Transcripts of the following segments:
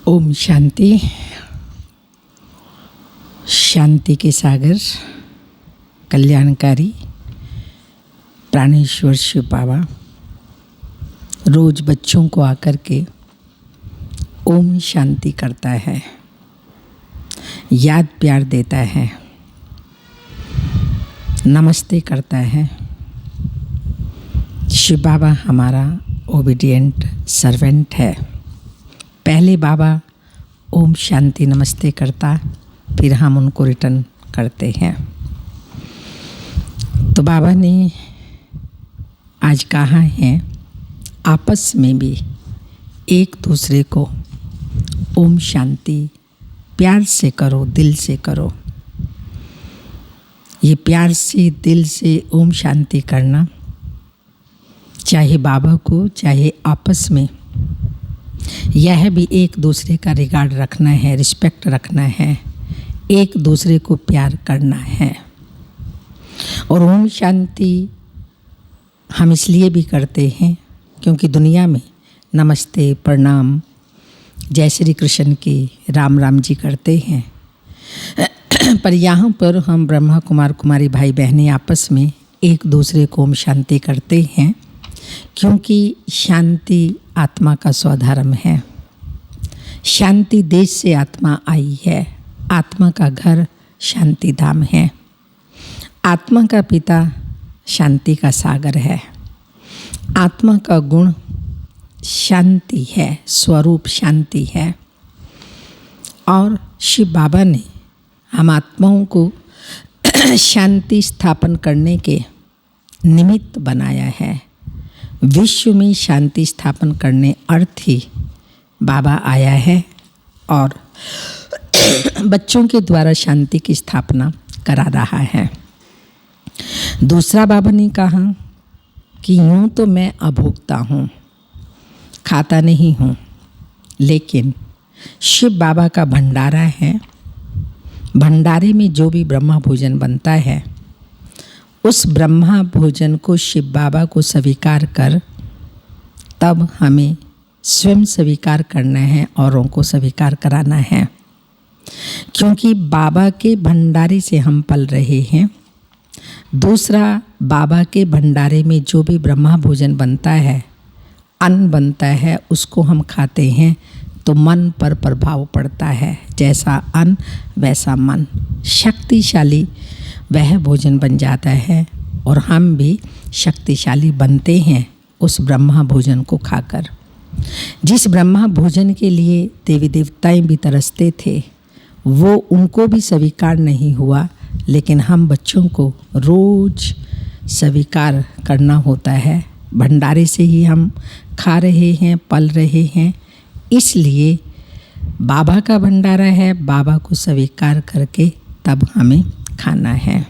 ओम शांति। शांति के सागर कल्याणकारी प्राणेश्वर शिव बाबा रोज बच्चों को आकर के ओम शांति करता है, याद प्यार देता है, नमस्ते करता है। शिव बाबा हमारा ओबीडिएंट सर्वेंट है। पहले बाबा ओम शांति नमस्ते करता, फिर हम उनको रिटर्न करते हैं। तो बाबा ने आज कहा है आपस में भी एक दूसरे को ओम शांति प्यार से करो, दिल से करो। ये प्यार से दिल से ओम शांति करना, चाहे बाबा को चाहे आपस में, यह भी एक दूसरे का रिगार्ड रखना है, रिस्पेक्ट रखना है, एक दूसरे को प्यार करना है। और ओम शांति हम इसलिए भी करते हैं क्योंकि दुनिया में नमस्ते प्रणाम जय श्री कृष्ण की राम राम जी करते हैं, पर यहाँ पर हम ब्रह्मा कुमार कुमारी भाई बहनें आपस में एक दूसरे को ओम शांति करते हैं क्योंकि शांति आत्मा का स्वधर्म है। शांति देश से आत्मा आई है। आत्मा का घर शांति धाम है। आत्मा का पिता शांति का सागर है। आत्मा का गुण शांति है, स्वरूप शांति है। और शिव बाबा ने हम आत्माओं को शांति स्थापन करने के निमित्त बनाया है। विश्व में शांति स्थापन करने अर्थ ही बाबा आया है और बच्चों के द्वारा शांति की स्थापना करा रहा है। दूसरा बाबा ने कहा कि यूँ तो मैं अभोक्ता हूँ, खाता नहीं हूँ, लेकिन शिव बाबा का भंडारा है। भंडारे में जो भी ब्रह्मा भोजन बनता है, उस ब्रह्मा भोजन को शिव बाबा को स्वीकार कर तब हमें स्वयं स्वीकार करना है, औरों को स्वीकार कराना है। क्योंकि बाबा के भंडारे से हम पल रहे हैं। दूसरा, बाबा के भंडारे में जो भी ब्रह्मा भोजन बनता है, अन्न बनता है, उसको हम खाते हैं तो मन पर प्रभाव पड़ता है। जैसा अन्न वैसा मन, शक्तिशाली वह भोजन बन जाता है और हम भी शक्तिशाली बनते हैं उस ब्रह्मा भोजन को खाकर। जिस ब्रह्मा भोजन के लिए देवी देवताएं भी तरसते थे, वो उनको भी स्वीकार नहीं हुआ, लेकिन हम बच्चों को रोज स्वीकार करना होता है। भंडारे से ही हम खा रहे हैं, पल रहे हैं, इसलिए बाबा का भंडारा है, बाबा को स्वीकार करके तब हमें खाना है।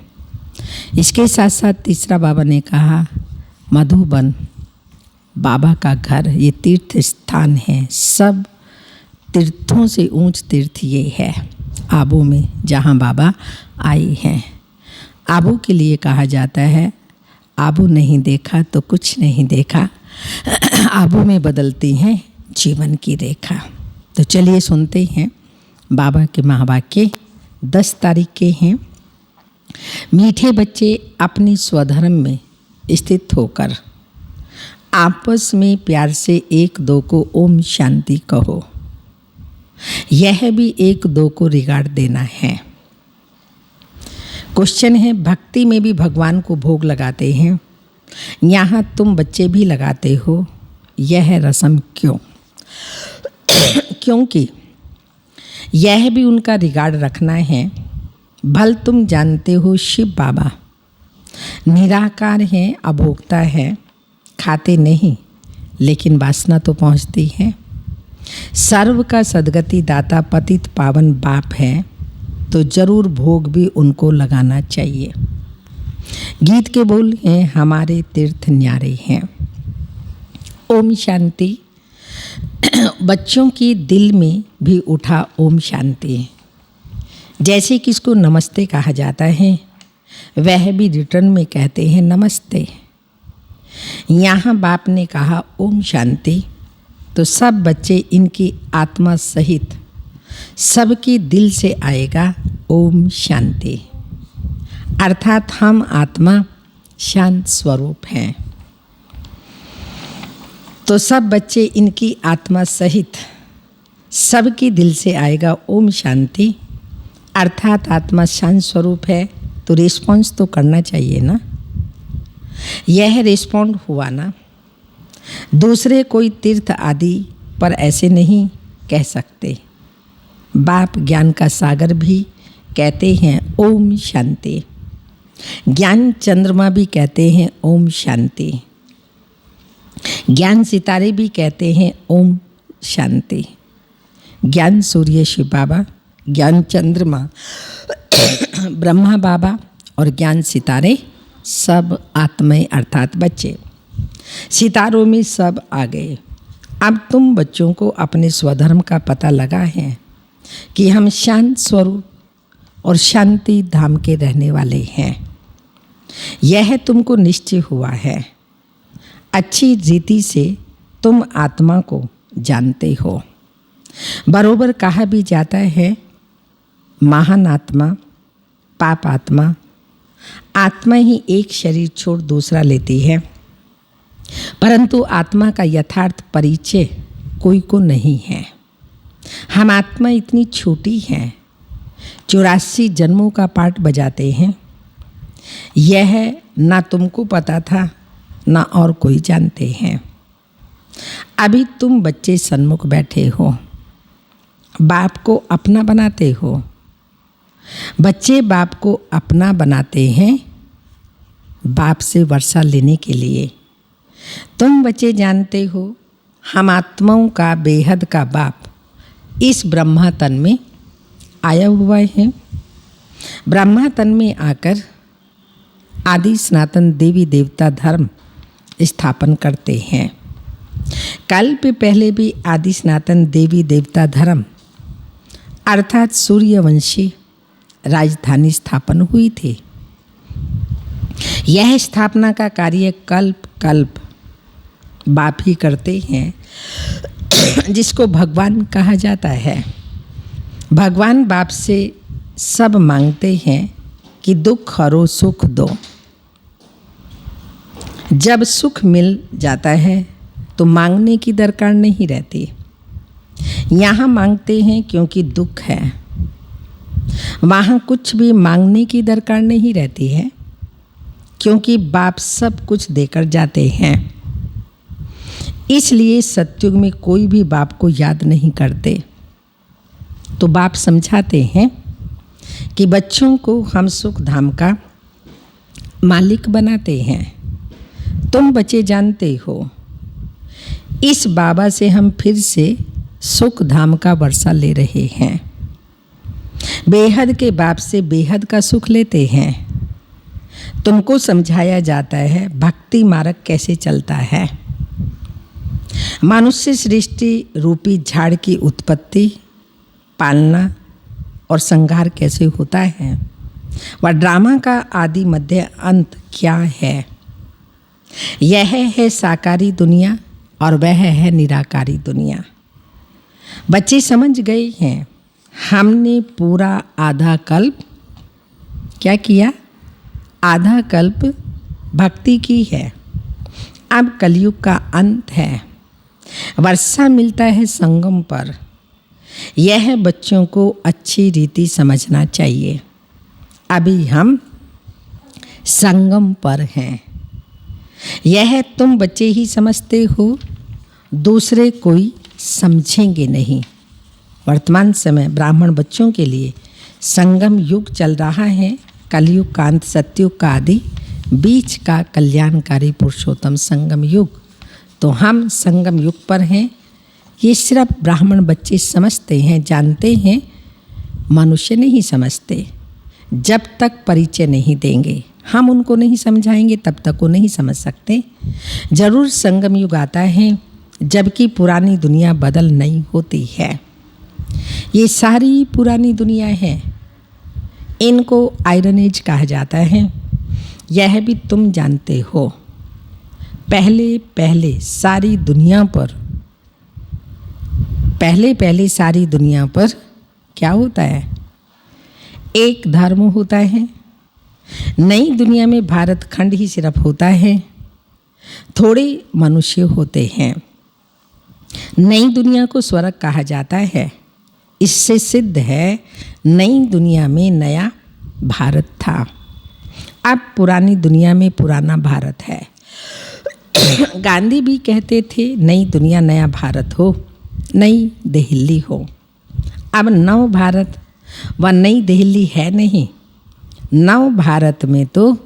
इसके साथ साथ तीसरा बाबा ने कहा मधुबन बाबा का घर, ये तीर्थ स्थान है। सब तीर्थों से ऊंच तीर्थ ये है आबू में, जहाँ बाबा आए हैं। आबू के लिए कहा जाता है आबू नहीं देखा तो कुछ नहीं देखा, आबू में बदलती हैं जीवन की रेखा। तो चलिए सुनते हैं बाबा के महावाक्य। 10 तारीख के हैं। मीठे बच्चे अपनी स्वधर्म में स्थित होकर आपस में प्यार से एक दो को ओम शांति कहो। यह भी एक दो को रिगार्ड देना है। क्वेश्चन है, भक्ति में भी भगवान को भोग लगाते हैं, यहाँ तुम बच्चे भी लगाते हो, यह रस्म क्यों? क्योंकि यह भी उनका रिगार्ड रखना है। भल तुम जानते हो शिव बाबा निराकार हैं, अभोक्ता है, खाते नहीं, लेकिन वासना तो पहुँचती है। सर्व का सद्गति दाता पतित पावन बाप है, तो जरूर भोग भी उनको लगाना चाहिए। गीत के बोल हैं हमारे तीर्थ न्यारे हैं। ओम शांति। बच्चों की दिल में भी उठा ओम शांति। जैसे कि इसको नमस्ते कहा जाता है, वह भी रिटर्न में कहते हैं नमस्ते। यहाँ बाप ने कहा ओम शांति, तो सब बच्चे इनकी आत्मा सहित सबकी दिल से आएगा ओम शांति, अर्थात हम आत्मा शांत स्वरूप हैं। तो सब बच्चे इनकी आत्मा सहित सबकी दिल से आएगा ओम शांति, अर्थात आत्मा शांत स्वरूप है। तो रिस्पॉन्स तो करना चाहिए ना। यह रिस्पॉन्ड हुआ ना। दूसरे कोई तीर्थ आदि पर ऐसे नहीं कह सकते। बाप ज्ञान का सागर भी कहते हैं ओम शांति, ज्ञान चंद्रमा भी कहते हैं ओम शांति, ज्ञान सितारे भी कहते हैं ओम शांति, ज्ञान सूर्य शिव बाबा, ज्ञान चंद्रमा ब्रह्मा बाबा और ज्ञान सितारे सब आत्माएं अर्थात बच्चे। सितारों में सब आ गए। अब तुम बच्चों को अपने स्वधर्म का पता लगा है कि हम शांत स्वरूप और शांति धाम के रहने वाले हैं। यह तुमको निश्चय हुआ है। अच्छी रीति से तुम आत्मा को जानते हो। बरोबर कहा भी जाता है महान आत्मा, पाप आत्मा, आत्मा ही एक शरीर छोड़ दूसरा लेती है, परंतु आत्मा का यथार्थ परिचय कोई को नहीं है। हम आत्मा इतनी छोटी हैं, 84 जन्मों का पाठ बजाते हैं। यह ना तुमको पता था ना और कोई जानते हैं। अभी तुम बच्चे सन्मुख बैठे हो, बाप को अपना बनाते हो। बच्चे बाप को अपना बनाते हैं बाप से वर्षा लेने के लिए। तुम बच्चे जानते हो हम आत्माओं का बेहद का बाप इस ब्रह्मा तन में आया हुआ है। ब्रह्मा तन में आकर आदि सनातन देवी देवता धर्म स्थापन करते हैं। कल्प पहले भी आदि सनातन देवी देवता धर्म अर्थात सूर्यवंशी राजधानी स्थापन हुई थी। यह स्थापना का कार्य कल्प कल्प बाप ही करते हैं, जिसको भगवान कहा जाता है। भगवान बाप से सब मांगते हैं कि दुख हरो सुख दो। जब सुख मिल जाता है तो मांगने की दरकार नहीं रहती। यहाँ मांगते हैं क्योंकि दुख है, वहाँ कुछ भी मांगने की दरकार नहीं रहती है, क्योंकि बाप सब कुछ देकर जाते हैं। इसलिए सतयुग में कोई भी बाप को याद नहीं करते। तो बाप समझाते हैं कि बच्चों को हम सुख धाम का मालिक बनाते हैं। तुम बच्चे जानते हो इस बाबा से हम फिर से सुख धाम का वर्षा ले रहे हैं। बेहद के बाप से बेहद का सुख लेते हैं। तुमको समझाया जाता है भक्ति मार्ग कैसे चलता है। मनुष्य सृष्टि रूपी झाड़ की उत्पत्ति, पालना और संहार कैसे होता है, वह ड्रामा का आदि मध्य अंत क्या है। यह है साकारी दुनिया और वह है निराकारी दुनिया। बच्चे समझ गए हैं। हमने पूरा आधा कल्प क्या किया? आधा कल्प भक्ति की है। अब कलयुग का अंत है। वर्षा मिलता है संगम पर। यह बच्चों को अच्छी रीति समझना चाहिए। अभी हम संगम पर हैं। यह तुम बच्चे ही समझते हो, दूसरे कोई समझेंगे नहीं। वर्तमान समय ब्राह्मण बच्चों के लिए संगम युग चल रहा है। कलयुग का अंत, सतयुग का आदि, बीच का कल्याणकारी पुरुषोत्तम संगम युग। तो हम संगम युग पर हैं। ये सिर्फ ब्राह्मण बच्चे समझते हैं, जानते हैं, मनुष्य नहीं समझते। जब तक परिचय नहीं देंगे, हम उनको नहीं समझाएंगे, तब तक वो नहीं समझ सकते। जरूर संगम युग आता है जबकि पुरानी दुनिया बदल नहीं होती है। ये सारी पुरानी दुनिया है। इनको आयरन एज कहा जाता है। यह भी तुम जानते हो। पहले पहले सारी दुनिया पर पहले पहले सारी दुनिया पर क्या होता है? एक धर्म होता है। नई दुनिया में भारत खंड ही सिर्फ होता है। थोड़े मनुष्य होते हैं। नई दुनिया को स्वर्ग कहा जाता है। इससे सिद्ध है नई दुनिया में नया भारत था। अब पुरानी दुनिया में पुराना भारत है। गांधी भी कहते थे नई दुनिया नया भारत हो, नई दिल्ली हो। अब नव भारत व नई दिल्ली है नहीं। नव भारत में तो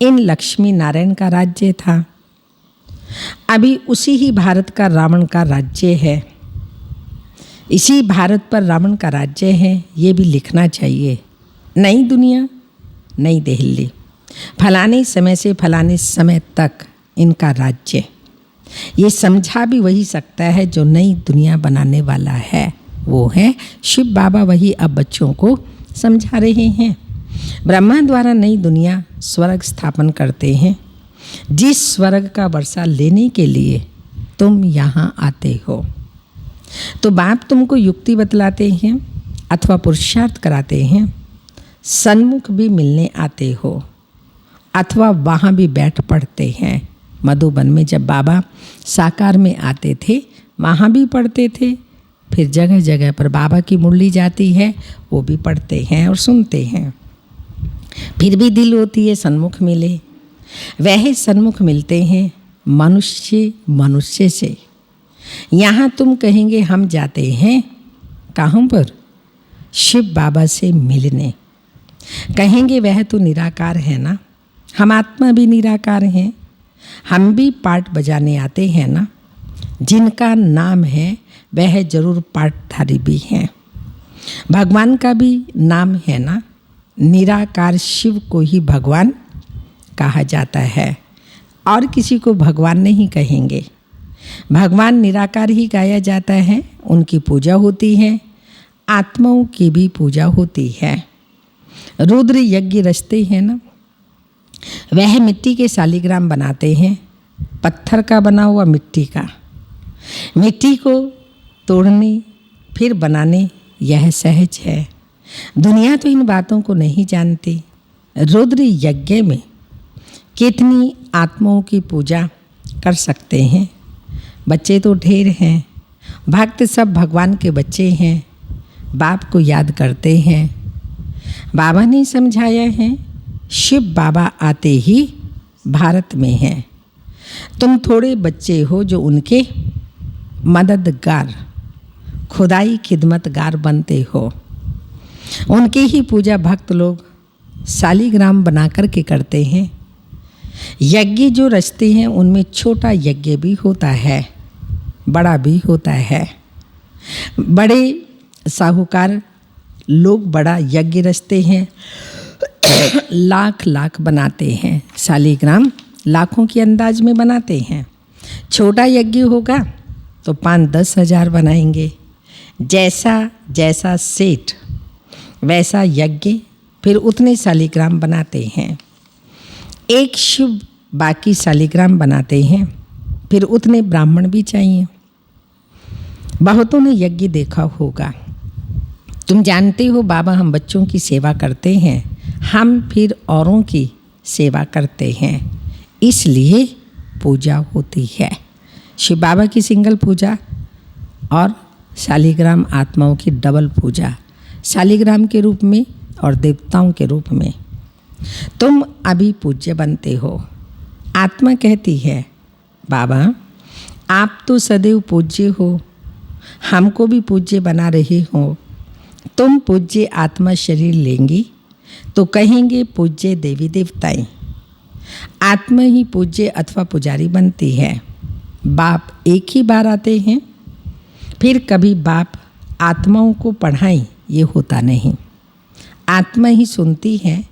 इन लक्ष्मी नारायण का राज्य था। अभी उसी ही भारत का रावण का राज्य है। इसी भारत पर रावण का राज्य है, ये भी लिखना चाहिए। नई दुनिया नई दिल्ली, फलाने समय से फलाने समय तक इनका राज्य। ये समझा भी वही सकता है जो नई दुनिया बनाने वाला है, वो है शिव बाबा। वही अब बच्चों को समझा रहे हैं। ब्रह्मा द्वारा नई दुनिया स्वर्ग स्थापन करते हैं। जिस स्वर्ग का वर्षा लेने के लिए तुम यहाँ आते हो, तो बाप तुमको युक्ति बतलाते हैं अथवा पुरुषार्थ कराते हैं। सन्मुख भी मिलने आते हो अथवा वहाँ भी बैठ पढ़ते हैं। मधुबन में जब बाबा साकार में आते थे वहाँ भी पढ़ते थे। फिर जगह जगह पर बाबा की मुरली जाती है, वो भी पढ़ते हैं और सुनते हैं। फिर भी दिल होती है सन्मुख मिले। वह सन्मुख मिलते हैं मनुष्य मनुष्य से। यहाँ तुम कहेंगे हम जाते हैं कहाँ पर? शिव बाबा से मिलने। कहेंगे वह तो निराकार है ना, हम आत्मा भी निराकार हैं। हम भी पाठ बजाने आते हैं ना। जिनका नाम है वह जरूर पाठधारी भी हैं। भगवान का भी नाम है ना। निराकार शिव को ही भगवान कहा जाता है और किसी को भगवान नहीं कहेंगे। भगवान निराकार ही गाया जाता है। उनकी पूजा होती है। आत्माओं की भी पूजा होती है। रुद्र यज्ञ रचते हैं ना, वह मिट्टी के शालिग्राम बनाते हैं। पत्थर का बना हुआ मिट्टी का। मिट्टी को तोड़ने फिर बनाने यह सहज है। दुनिया तो इन बातों को नहीं जानती। रुद्र यज्ञ में कितनी आत्माओं की पूजा कर सकते हैं। बच्चे तो ढेर हैं। भक्त सब भगवान के बच्चे हैं। बाप को याद करते हैं। बाबा ने समझाया है शिव बाबा आते ही भारत में हैं। तुम थोड़े बच्चे हो जो उनके मददगार, खुदाई खिदमतगार बनते हो। उनकी ही पूजा भक्त लोग शालिग्राम बना कर के करते हैं। यज्ञ जो रचते हैं उनमें छोटा यज्ञ भी होता है, बड़ा भी होता है। बड़े साहूकार लोग बड़ा यज्ञ रचते हैं, लाख लाख बनाते हैं। शालिग्राम लाखों के अंदाज में बनाते हैं। छोटा यज्ञ होगा तो 5-10 हज़ार बनाएंगे। जैसा जैसा सेठ वैसा यज्ञ, फिर उतने शालिग्राम बनाते हैं। एक शिव बाकी शालिग्राम बनाते हैं। फिर उतने ब्राह्मण भी चाहिए। बहुतों ने यज्ञ देखा होगा। तुम जानते हो बाबा हम बच्चों की सेवा करते हैं, हम फिर औरों की सेवा करते हैं, इसलिए पूजा होती है। शिव बाबा की सिंगल पूजा और शालिग्राम आत्माओं की डबल पूजा, शालिग्राम के रूप में और देवताओं के रूप में। तुम अभी पूज्य बनते हो। आत्मा कहती है बाबा आप तो सदैव पूज्य हो, हमको भी पूज्य बना रहे हो। तुम पूज्य आत्मा शरीर लेंगी तो कहेंगे पूज्य देवी देवताएं। आत्मा ही पूज्य अथवा पुजारी बनती है। बाप एक ही बार आते हैं, फिर कभी बाप आत्माओं को पढ़ाएं ये होता नहीं। आत्मा ही सुनती है।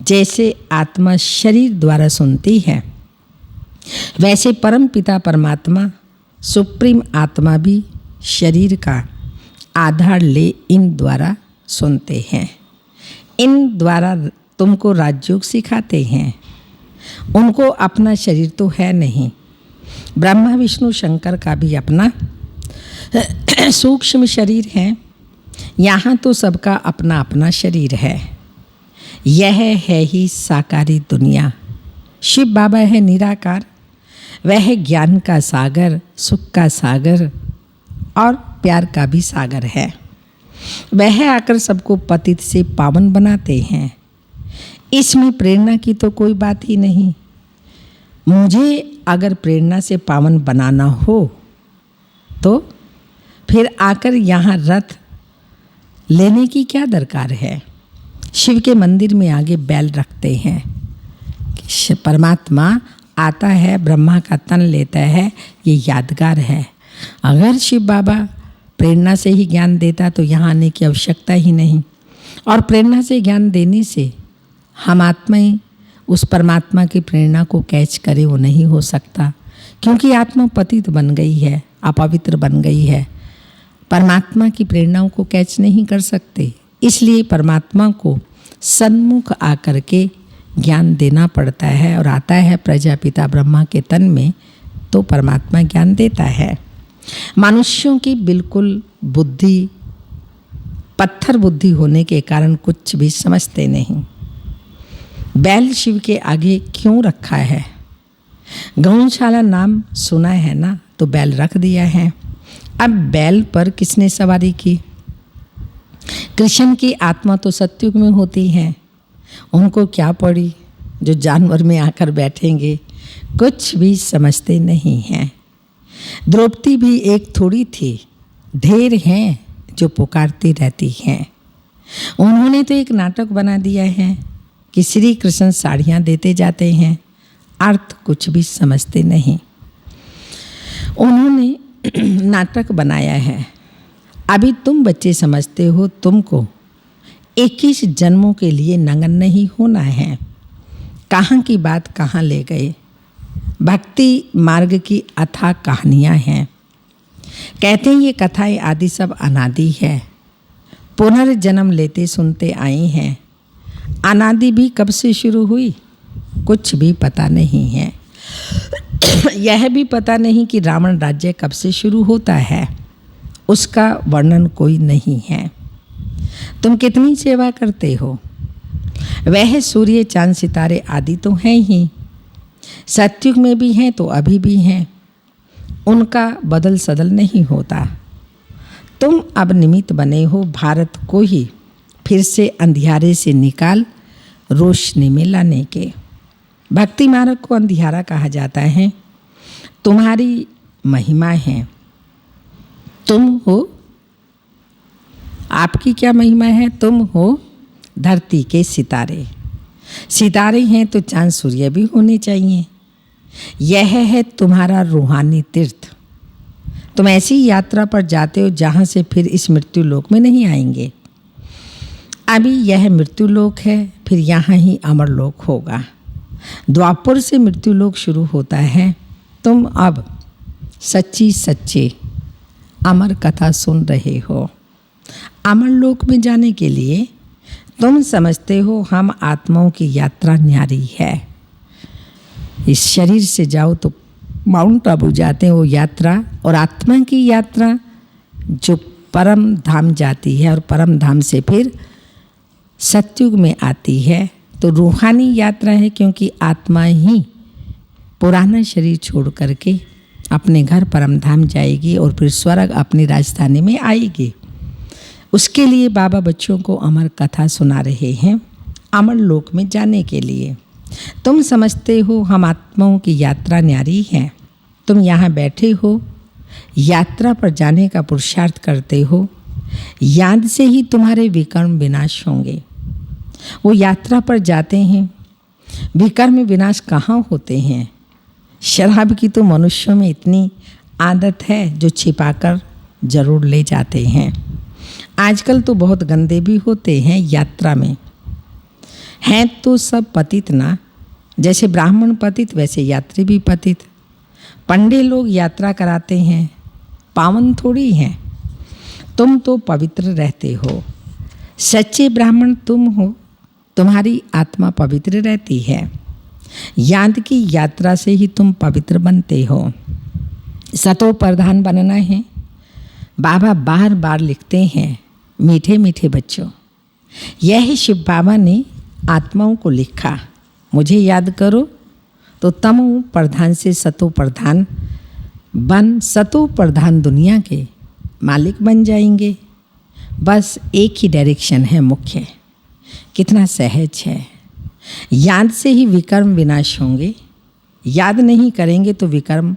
जैसे आत्मा शरीर द्वारा सुनती है, वैसे परम पिता परमात्मा सुप्रीम आत्मा भी शरीर का आधार ले इन द्वारा सुनते हैं। इन द्वारा तुमको राजयोग सिखाते हैं। उनको अपना शरीर तो है नहीं। ब्रह्मा विष्णु शंकर का भी अपना सूक्ष्म शरीर है, यहाँ तो सबका अपना अपना शरीर है। यह है ही साकारी दुनिया। शिव बाबा है निराकार, वह ज्ञान का सागर, सुख का सागर और प्यार का भी सागर है। वह आकर सबको पतित से पावन बनाते हैं। इसमें प्रेरणा की तो कोई बात ही नहीं। मुझे अगर प्रेरणा से पावन बनाना हो तो फिर आकर यहाँ रथ लेने की क्या दरकार है। शिव के मंदिर में आगे बैल रखते हैं कि परमात्मा आता है, ब्रह्मा का तन लेता है, ये यादगार है। अगर शिव बाबा प्रेरणा से ही ज्ञान देता तो यहाँ आने की आवश्यकता ही नहीं। और प्रेरणा से ज्ञान देने से हम आत्मा ही उस परमात्मा की प्रेरणा को कैच करे, वो नहीं हो सकता, क्योंकि आत्मा पतित बन गई है, अपवित्र बन गई है। परमात्मा की प्रेरणाओं को कैच नहीं कर सकते। इसलिए परमात्मा को सन्मुख आकर के ज्ञान देना पड़ता है। और आता है प्रजापिता ब्रह्मा के तन में तो परमात्मा ज्ञान देता है। मनुष्यों की बिल्कुल बुद्धि पत्थर बुद्धि होने के कारण कुछ भी समझते नहीं। बैल शिव के आगे क्यों रखा है? गौशाला नाम सुना है ना, तो बैल रख दिया है। अब बैल पर किसने सवारी की? कृष्ण की आत्मा तो सतयुग में होती है, उनको क्या पड़ी जो जानवर में आकर बैठेंगे? कुछ भी समझते नहीं हैं। द्रौपदी भी एक थोड़ी थी, ढेर हैं जो पुकारती रहती हैं। उन्होंने तो एक नाटक बना दिया है कि श्री कृष्ण साड़ियाँ देते जाते हैं, अर्थ कुछ भी समझते नहीं। उन्होंने नाटक बनाया है। अभी तुम बच्चे समझते हो तुमको 21 जन्मों के लिए नंगन नहीं होना है। कहाँ की बात कहाँ ले गए। भक्ति मार्ग की अथाह कहानियाँ हैं। कहते हैं ये कथाएं आदि सब अनादि है, पुनर्जन्म लेते सुनते आए हैं। अनादि भी कब से शुरू हुई कुछ भी पता नहीं है। यह भी पता नहीं कि रावण राज्य कब से शुरू होता है, उसका वर्णन कोई नहीं है। तुम कितनी सेवा करते हो? वह सूर्य चांद सितारे आदि तो हैं ही, सतयुग में भी हैं तो अभी भी हैं, उनका बदल सदल नहीं होता। तुम अब निमित्त बने हो भारत को ही फिर से अंधियारे से निकाल रोशनी में लाने के। भक्ति मार्ग को अंधियारा कहा जाता है। तुम्हारी महिमा है, तुम हो। आपकी क्या महिमा है? तुम हो धरती के सितारे। सितारे हैं तो चांद सूर्य भी होने चाहिए। यह है तुम्हारा रूहानी तीर्थ। तुम ऐसी यात्रा पर जाते हो जहाँ से फिर इस मृत्यु लोक में नहीं आएंगे। अभी यह मृत्यु लोक है, फिर यहाँ ही अमर लोक होगा। द्वापर से मृत्यु लोक शुरू होता है। तुम अब सच्ची सच्ची अमर कथा सुन रहे हो। अमर लोक में जाने के लिए तुम समझते हो हम आत्माओं की यात्रा न्यारी है। इस शरीर से जाओ तो माउंट आबू जाते हैं वो यात्रा, और आत्मा की यात्रा जो परम धाम जाती है और परम धाम से फिर सतयुग में आती है तो रूहानी यात्रा है, क्योंकि आत्मा ही पुराना शरीर छोड़ करके अपने घर परम धाम जाएगी और फिर स्वर्ग अपनी राजधानी में आएगी। उसके लिए बाबा बच्चों को अमर कथा सुना रहे हैं, अमर लोक में जाने के लिए। तुम समझते हो हम आत्माओं की यात्रा न्यारी है। तुम यहाँ बैठे हो, यात्रा पर जाने का पुरुषार्थ करते हो। याद से ही तुम्हारे विकर्म विनाश होंगे। वो यात्रा पर जाते हैं, विकर्म विनाश कहाँ होते हैं? शराब की तो मनुष्यों में इतनी आदत है जो छिपाकर जरूर ले जाते हैं। आजकल तो बहुत गंदे भी होते हैं यात्रा में। हैं तो सब पतित ना, जैसे ब्राह्मण पतित वैसे यात्री भी पतित। पंडे लोग यात्रा कराते हैं, पावन थोड़ी हैं। तुम तो पवित्र रहते हो। सच्चे ब्राह्मण तुम हो, तुम्हारी आत्मा पवित्र रहती है। याद की यात्रा से ही तुम पवित्र बनते हो। सतो प्रधान बनना है बाबा बार बार लिखते हैं, मीठे मीठे बच्चों, यह शिव बाबा ने आत्माओं को लिखा, मुझे याद करो तो तमो प्रधान से सतो प्रधान बन सतो प्रधान दुनिया के मालिक बन जाएंगे। बस एक ही डायरेक्शन है मुख्य। कितना सहज है। याद से ही विकर्म विनाश होंगे, याद नहीं करेंगे तो विकर्म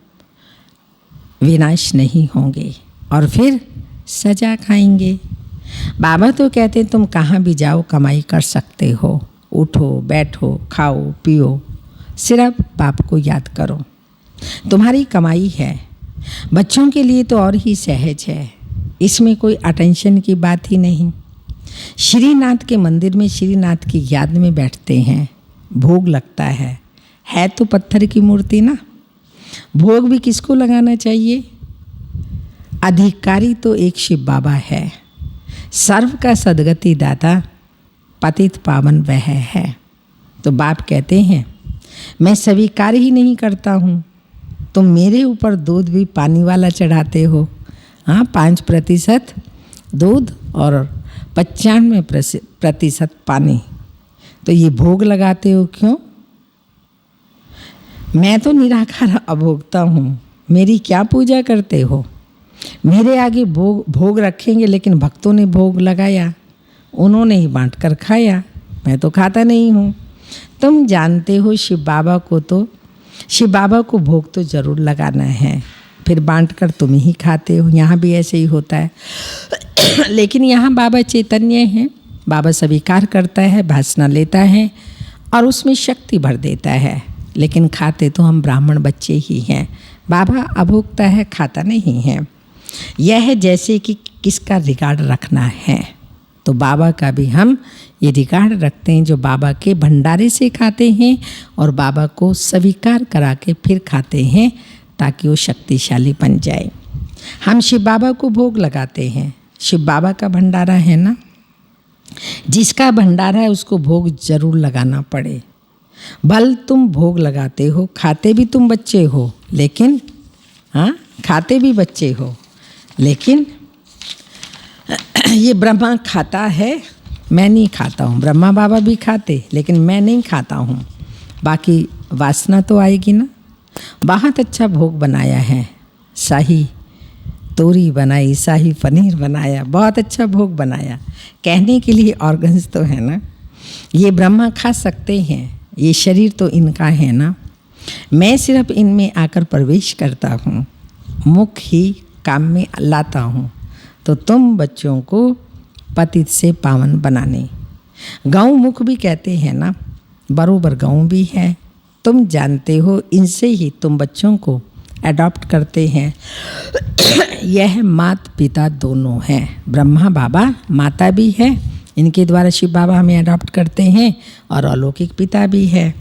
विनाश नहीं होंगे और फिर सजा खाएंगे। बाबा तो कहते तुम कहाँ भी जाओ कमाई कर सकते हो, उठो बैठो खाओ पियो, सिर्फ बाप को याद करो, तुम्हारी कमाई है। बच्चों के लिए तो और ही सहज है, इसमें कोई अटेंशन की बात ही नहीं। श्रीनाथ के मंदिर में श्रीनाथ की याद में बैठते हैं, भोग लगता है तो पत्थर की मूर्ति ना। भोग भी किसको लगाना चाहिए? अधिकारी तो एक शिव बाबा है, सर्व का सदगति दाता पतित पावन वह है। तो बाप कहते हैं मैं स्वीकार ही नहीं करता हूँ, तुम मेरे ऊपर दूध भी पानी वाला चढ़ाते हो। हाँ, 5% दूध और 95% पानी, तो ये भोग लगाते हो क्यों? मैं तो निराकार अभोक्ता हूँ, मेरी क्या पूजा करते हो? मेरे आगे भोग रखेंगे, लेकिन भक्तों ने भोग लगाया, उन्होंने ही बांट कर खाया, मैं तो खाता नहीं हूँ। तुम जानते हो शिव बाबा को भोग तो ज़रूर लगाना है, फिर बांट कर तुम ही खाते हो। यहाँ भी ऐसे ही होता है। लेकिन यहाँ बाबा चैतन्य हैं, बाबा स्वीकार करता है, भाषण लेता है और उसमें शक्ति भर देता है, लेकिन खाते तो हम ब्राह्मण बच्चे ही हैं। बाबा अभोक्ता है, खाता नहीं है। यह है जैसे कि किसका रिकॉर्ड रखना है, तो बाबा का भी हम ये रिकॉर्ड रखते हैं, जो बाबा के भंडारे से खाते हैं और बाबा को स्वीकार करा के फिर खाते हैं, ताकि वो शक्तिशाली बन जाए। हम शिव बाबा को भोग लगाते हैं, शिव बाबा का भंडारा है ना, जिसका भंडारा है उसको भोग जरूर लगाना पड़े। भल तुम भोग लगाते हो, खाते भी तुम बच्चे हो, लेकिन हाँ खाते भी बच्चे हो, लेकिन ये ब्रह्मा खाता है, मैं नहीं खाता हूँ। ब्रह्मा बाबा भी खाते, लेकिन मैं नहीं खाता हूँ। बाकी वासना तो आएगी ना। बहुत अच्छा भोग बनाया है, शाही तोरी बनाई, शाही पनीर बनाया, बहुत अच्छा भोग बनाया। कहने के लिए ऑर्गन्स तो है ना, ये ब्रह्मा खा सकते हैं, ये शरीर तो इनका है ना। मैं सिर्फ इनमें आकर प्रवेश करता हूँ, मुख ही काम में लाता हूँ। तो तुम बच्चों को पतित से पावन बनाने, गौ मुख भी कहते हैं ना, बरोबर गौ भी है। तुम जानते हो, इनसे ही तुम बच्चों को अडॉप्ट करते हैं। यह माता पिता दोनों हैं, ब्रह्मा बाबा माता भी है, इनके द्वारा शिव बाबा हमें अडॉप्ट करते हैं, और अलौकिक पिता भी है।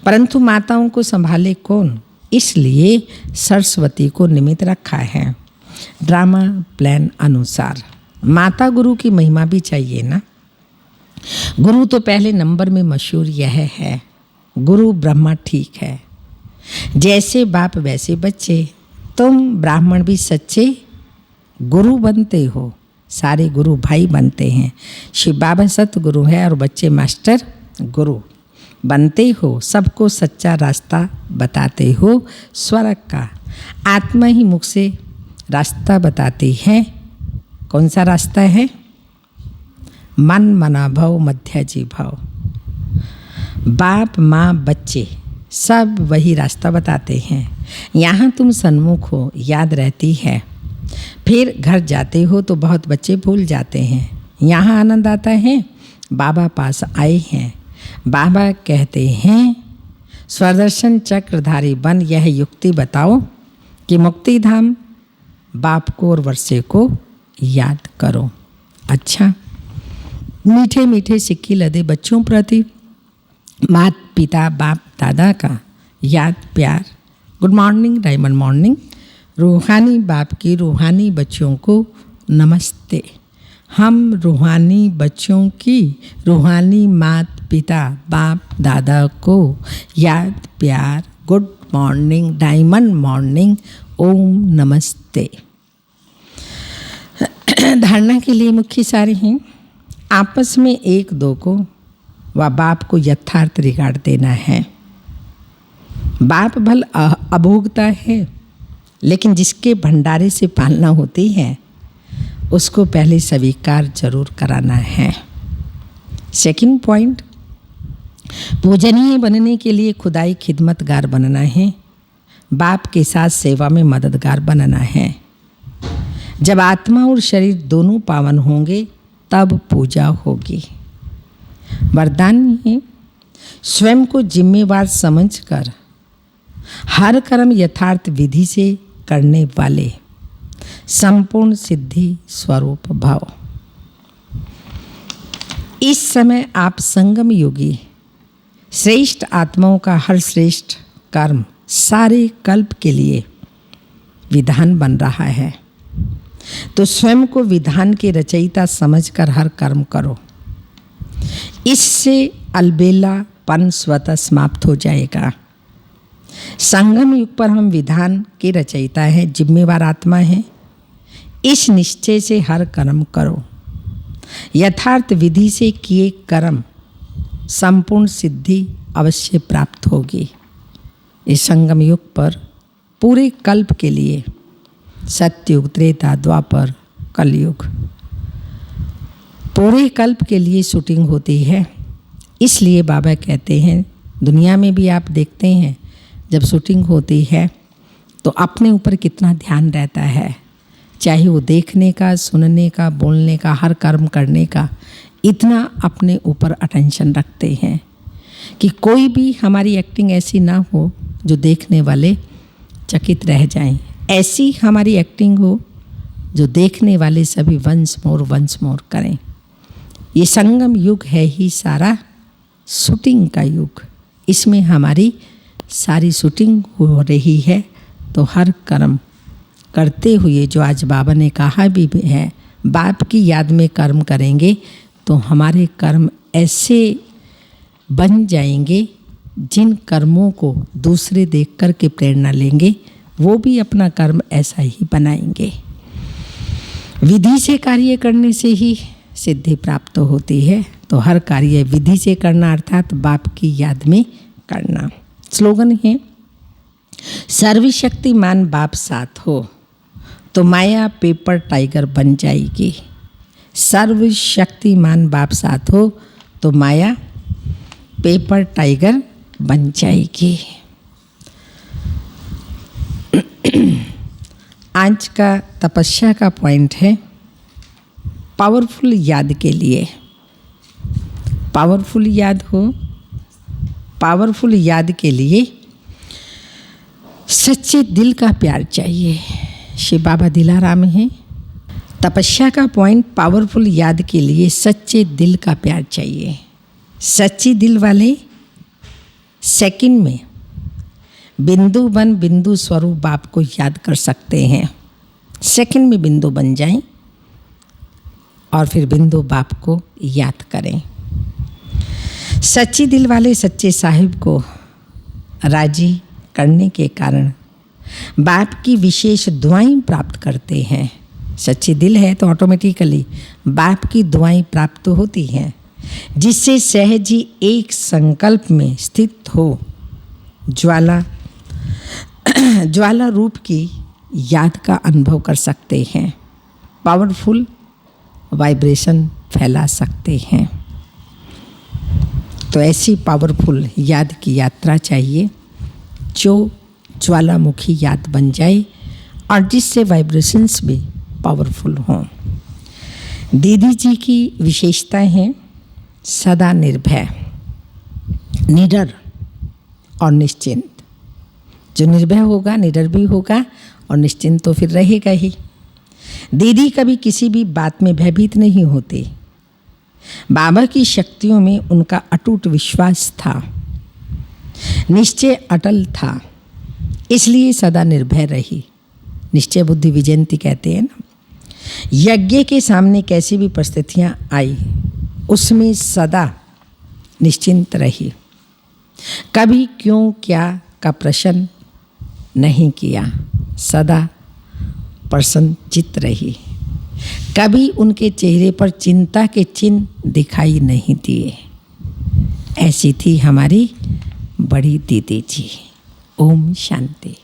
परंतु माताओं को संभाले कौन? इसलिए सरस्वती को निमित्त रखा है। ड्रामा प्लान अनुसार माता गुरु की महिमा भी चाहिए ना। गुरु तो पहले नंबर में मशहूर यह है, गुरु ब्रह्मा ठीक है, जैसे बाप वैसे बच्चे। तुम ब्राह्मण भी सच्चे गुरु बनते हो, सारे गुरु भाई बनते हैं। शिव बाबा सतगुरु है और बच्चे मास्टर गुरु बनते हो। सबको सच्चा रास्ता बताते हो स्वर्ग का। आत्मा ही मुख से रास्ता बताती है। कौन सा रास्ता है? मन मना भव मध्याजी भव। बाप माँ बच्चे सब वही रास्ता बताते हैं। यहाँ तुम सन्मुख हो, याद रहती है, फिर घर जाते हो तो बहुत बच्चे भूल जाते हैं। यहाँ आनंद आता है, बाबा पास आए हैं। बाबा कहते हैं स्वदर्शन चक्रधारी बन, यह युक्ति बताओ कि मुक्ति धाम बाप को और वर्षे को याद करो। अच्छा, मीठे मीठे सिक्के लदे बच्चों प्रति माता पिता बाप दादा का याद प्यार। Good morning, diamond morning. रूहानी बाप की रूहानी बच्चों को नमस्ते। हम रूहानी बच्चों की रूहानी माता पिता बाप दादा को याद प्यार। गुड मॉर्निंग, डायमंड मॉर्निंग, ओम नमस्ते। धारणा के लिए मुख्य सारे हैं। आपस में एक दो को व बाप को यथार्थ रिगार्ड देना है। बाप भल अभोगता है, लेकिन जिसके भंडारे से पालना होती है उसको पहले स्वीकार जरूर कराना है। सेकंड पॉइंट, पूजनीय बनने के लिए खुदाई खिदमतगार बनना है, बाप के साथ सेवा में मददगार बनना है। जब आत्मा और शरीर दोनों पावन होंगे तब पूजा होगी। वरदान है, स्वयं को जिम्मेवार समझकर हर कर्म यथार्थ विधि से करने वाले संपूर्ण सिद्धि स्वरूप भाव। इस समय आप संगम योगी श्रेष्ठ आत्माओं का हर श्रेष्ठ कर्म सारे कल्प के लिए विधान बन रहा है, तो स्वयं को विधान के रचयिता समझकर हर कर्म करो। इससे अलबेलापन स्वतः समाप्त हो जाएगा। संगम युग पर हम विधान के रचयिता है, जिम्मेवार आत्मा है। इस निश्चय से हर कर्म करो। यथार्थ विधि से किए कर्म संपूर्ण सिद्धि अवश्य प्राप्त होगी। इस संगम युग पर पूरे कल्प के लिए सत्ययुग, त्रेता, द्वापर, कलयुग, पूरे कल्प के लिए शूटिंग होती है। इसलिए बाबा कहते हैं, दुनिया में भी आप देखते हैं जब शूटिंग होती है तो अपने ऊपर कितना ध्यान रहता है, चाहे वो देखने का, सुनने का, बोलने का, हर कर्म करने का, इतना अपने ऊपर अटेंशन रखते हैं कि कोई भी हमारी एक्टिंग ऐसी ना हो जो देखने वाले चकित रह जाएं। ऐसी हमारी एक्टिंग हो जो देखने वाले सभी वंस मोर करें। ये संगम युग है ही सारा शूटिंग का युग। इसमें हमारी सारी शूटिंग हो रही है। तो हर कर्म करते हुए, जो आज बाबा ने कहा भी है, बाप की याद में कर्म करेंगे तो हमारे कर्म ऐसे बन जाएंगे जिन कर्मों को दूसरे देख कर के प्रेरणा लेंगे, वो भी अपना कर्म ऐसा ही बनाएंगे। विधि से कार्य करने से ही सिद्धि प्राप्त होती है। तो हर कार्य विधि से करना, अर्थात बाप की याद में करना। स्लोगन है, सर्वशक्तिमान बाप साथ हो तो माया पेपर टाइगर बन जाएगी। सर्वशक्तिमान बाप साथ हो तो माया पेपर टाइगर बन जाएगी। आज का तपस्या का पॉइंट है, पावरफुल याद के लिए। पावरफुल याद हो, पावरफुल याद के लिए सच्चे दिल का प्यार चाहिए। शिव बाबा दिलाराम हैं। तपस्या का पॉइंट, पावरफुल याद के लिए सच्चे दिल का प्यार चाहिए। सच्ची दिल वाले सेकंड में बिंदु बन बिंदु स्वरूप बाप को याद कर सकते हैं। सेकंड में बिंदु बन जाएं और फिर बिंदु बाप को याद करें। सच्ची दिल वाले सच्चे साहिब को राजी करने के कारण बाप की विशेष दुआएं प्राप्त करते हैं। सच्ची दिल है तो ऑटोमेटिकली बाप की दुआएं प्राप्त होती हैं, जिससे सहज ही एक संकल्प में स्थित हो ज्वाला रूप की याद का अनुभव कर सकते हैं। पावरफुल वाइब्रेशन फैला सकते हैं। तो ऐसी पावरफुल याद की यात्रा चाहिए जो ज्वालामुखी याद बन जाए और जिससे वाइब्रेशंस भी पावरफुल हों। दीदी जी की विशेषता है सदा निर्भय, निडर और निश्चिंत। जो निर्भय होगा, निडर भी होगा और निश्चिंत तो फिर रहेगा ही। दीदी कभी किसी भी बात में भयभीत नहीं होती। बाबा की शक्तियों में उनका अटूट विश्वास था, निश्चय अटल था, इसलिए सदा निर्भय रही। निश्चय बुद्धि विजयंती कहते हैं ना। यज्ञ के सामने कैसी भी परिस्थितियां आई, उसमें सदा निश्चिंत रही। कभी क्यों क्या का प्रश्न नहीं किया, सदा प्रसन्न चित्त रही। कभी उनके चेहरे पर चिंता के चिन्ह दिखाई नहीं दिए। ऐसी थी हमारी बड़ी दीदी जी। ओम शांति।